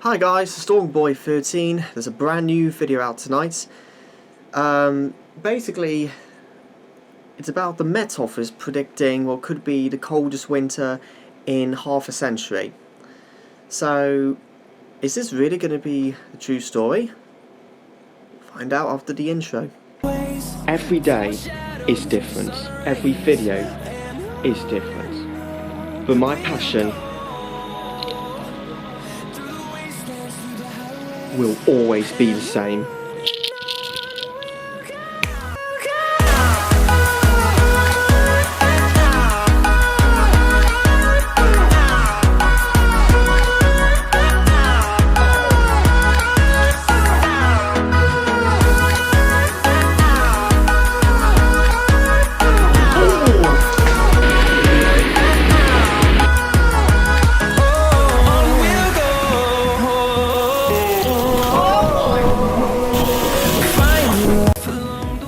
Hi guys, Stormboy13. There's a brand new video out tonight. Basically, it's about the Met Office predicting what could be the coldest winter in half a century. So, is this really going to be a true story? Find out after the intro. Every day is different. Every video is different. But my passion will always be the same.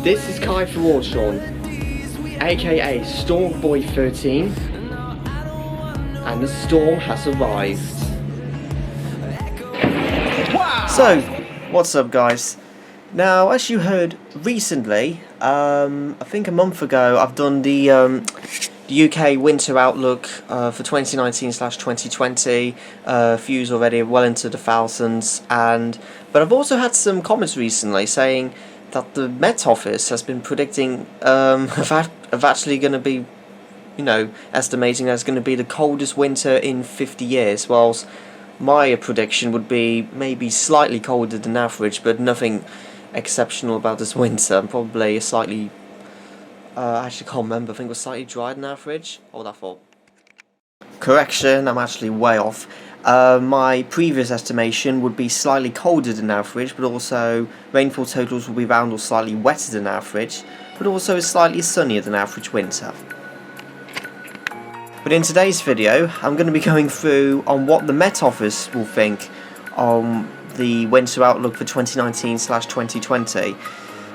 This is Kai for Warshawn, aka Stormboy13, and the storm has arrived. So, what's up guys? Now, as you heard recently, I think a month ago, I've done the UK winter outlook for 2019/2020. Views already well into the thousands, but I've also had some comments recently saying that the Met Office has been predicting of actually going to be, estimating that it's going to be the coldest winter in 50 years, whilst my prediction would be maybe slightly colder than average, but nothing exceptional about this winter. Probably a slightly, I actually can't remember, I think it was slightly drier than average. What was that for? Correction, I'm actually way off. My previous estimation would be slightly colder than average, but also rainfall totals will be round or slightly wetter than average, but also slightly sunnier than average winter. But in today's video, I'm going to be going through on what the Met Office will think on the winter outlook for 2019/2020.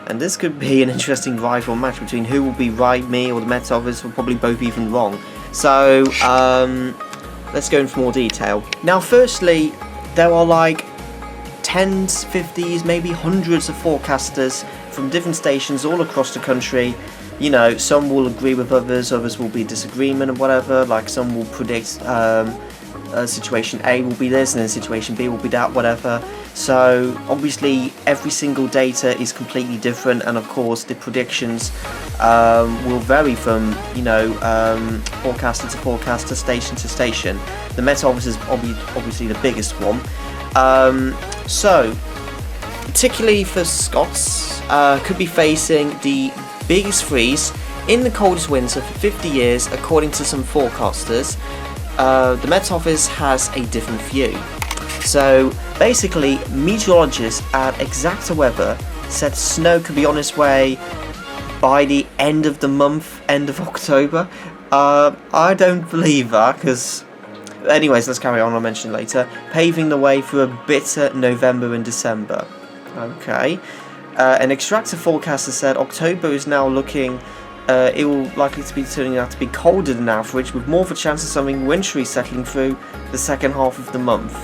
And this could be an interesting rival match between who will be right, me or the Met Office, or probably both even wrong. So, let's go into more detail. Now, firstly, there are like tens, 50s, maybe hundreds of forecasters from different stations all across the country. Some will agree with others will be disagreement and whatever. Like, some will predict situation A will be this, and then situation B will be that, whatever. So, obviously, every single data is completely different, and of course, the predictions will vary from, forecaster to forecaster, station to station. The Met Office is obviously the biggest one. So, particularly for Scots, could be facing the biggest freeze in the coldest winter for 50 years, according to some forecasters. The Met Office has a different view. So, basically, meteorologists at Exacta Weather said snow could be on its way by the end of the month, end of October. I don't believe that, because... Anyways, let's carry on, I'll mention later. Paving the way for a bitter November and December. Okay. An Extractor forecaster said October is now looking... it will likely to be turning out to be colder than average, with more of a chance of something wintry settling through the second half of the month.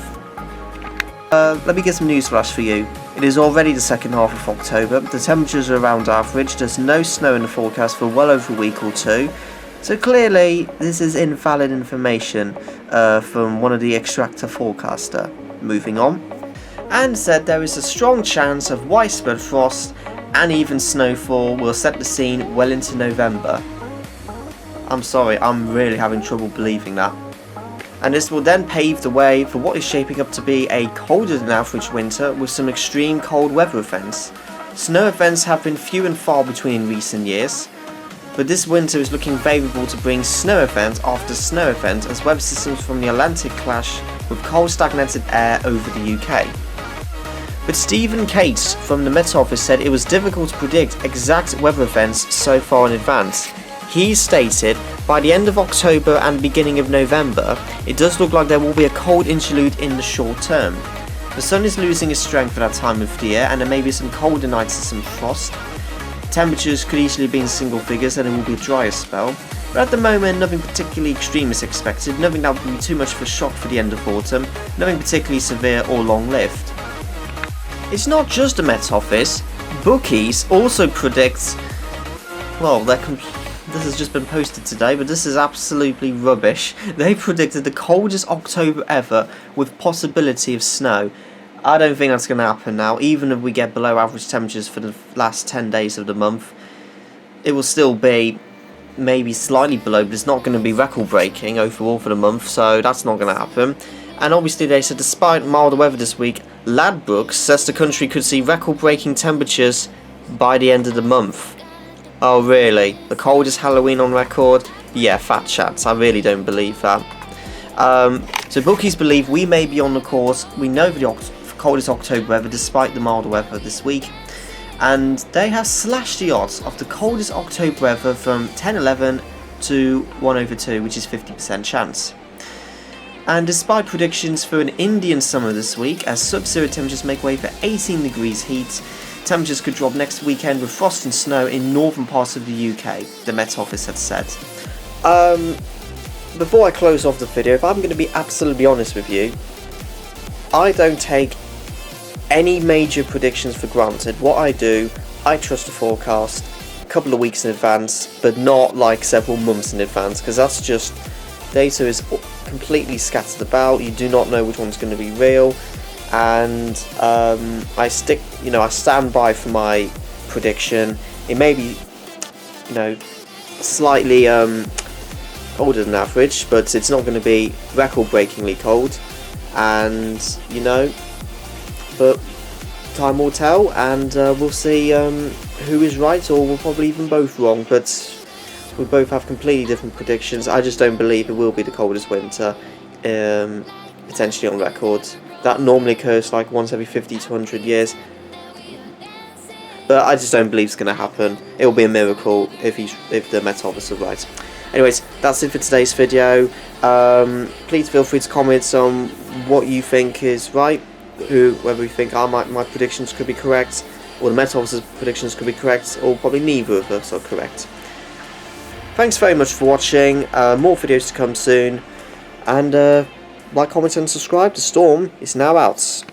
Let me get some news flash for you. It is already the second half of October, the temperatures are around average, there's no snow in the forecast for well over a week or two, so clearly this is invalid information from one of the Extractor forecaster. Moving on. And said there is a strong chance of widespread frost and even snowfall will set the scene well into November. I'm sorry, I'm really having trouble believing that. And this will then pave the way for what is shaping up to be a colder than average winter with some extreme cold weather events. Snow events have been few and far between in recent years, but this winter is looking favourable to bring snow event after snow event as weather systems from the Atlantic clash with cold stagnated air over the UK. But Stephen Cates from the Met Office said it was difficult to predict exact weather events so far in advance. He stated, by the end of October and beginning of November, it does look like there will be a cold interlude in the short term. The sun is losing its strength at that time of the year, and there may be some colder nights and some frost. Temperatures could easily be in single figures, and it will be a drier spell. But at the moment, nothing particularly extreme is expected, nothing that would be too much of a shock for the end of autumn, nothing particularly severe or long-lived. It's not just the Met Office. Bookies also predict, well, this has just been posted today, but this is absolutely rubbish. They predicted the coldest October ever with possibility of snow. I don't think that's going to happen now, even if we get below average temperatures for the last 10 days of the month. It will still be maybe slightly below, but it's not going to be record breaking overall for the month, so that's not going to happen. And obviously they said despite milder weather this week, Ladbrokes says the country could see record breaking temperatures by the end of the month. Oh really? The coldest Halloween on record? Yeah, fat chats, I really don't believe that. So bookies believe we may be on the course. We know the coldest October ever despite the milder weather this week. And they have slashed the odds of the coldest October ever from 10/11 to 1/2, which is 50% chance. And despite predictions for an Indian summer this week, as sub-zero temperatures make way for 18 degrees heat, temperatures could drop next weekend with frost and snow in northern parts of the UK, the Met Office had said. Before I close off the video, if I'm going to be absolutely honest with you, I don't take any major predictions for granted. What I do, I trust the forecast a couple of weeks in advance, but not like several months in advance, because that's just, data is completely scattered about. You do not know which one's going to be real, and I stand by for my prediction. It may be, slightly colder than average, but it's not going to be record-breakingly cold, and but time will tell, and we'll see who is right, or we're probably even both wrong, but we both have completely different predictions. I just don't believe it will be the coldest winter, potentially on record. That normally occurs like once every 50 to 100 years, but I just don't believe it's going to happen. It will be a miracle if the Met Office are right. Anyways, that's it for today's video. Please feel free to comment on what you think is right, whether you think my predictions could be correct, or the Met Office's predictions could be correct, or probably neither of us are correct. Thanks very much for watching. More videos to come soon, and like, comment and subscribe. The storm is now out.